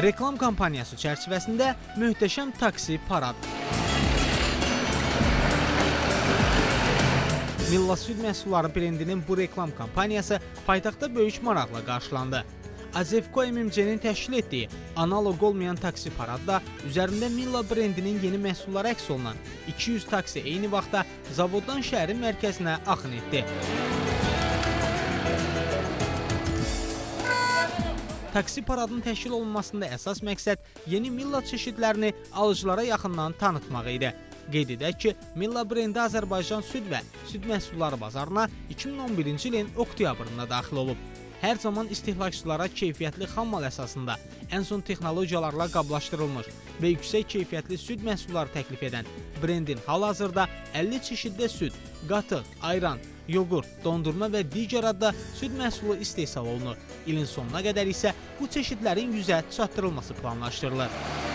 Reklam kampaniyası çərçivəsində möhtəşəm taksi parad. Milla Süd Məhsulları brendinin bu reklam kampaniyası paytaxtda böyük maraqla qarşılandı. Azevko MMC-nin təşkil etdiyi analoq olmayan taksi paradda üzərində Milla brendinin yeni məhsulları əks olunan 200 taksi eyni vaxtda zavoddan şəhərin mərkəzinə axın etdi. Taksi paradının təşkil olunmasında əsas məqsəd yeni Milla çeşidlərini alıcılara yaxından tanıtmaq idi. Qeyd edək ki, Milla brendi Azərbaycan süd və süd məhsulları bazarına 2011-ci ilin oktyabrında daxil olub. Hər zaman istehlakçılara keyfiyyətli xammal əsasında ən son texnologiyalarla qablaşdırılmış və yüksək keyfiyyətli süd məhsulları təklif edən brendin hal-hazırda 50 çeşiddə süd, qatıq, ayran, yoğurt, dondurma və digər adda süd məhsulu istehsal olunur. İlin sonuna qədər isə bu çeşidlərin 100-ə çatdırılması planlaşdırılır.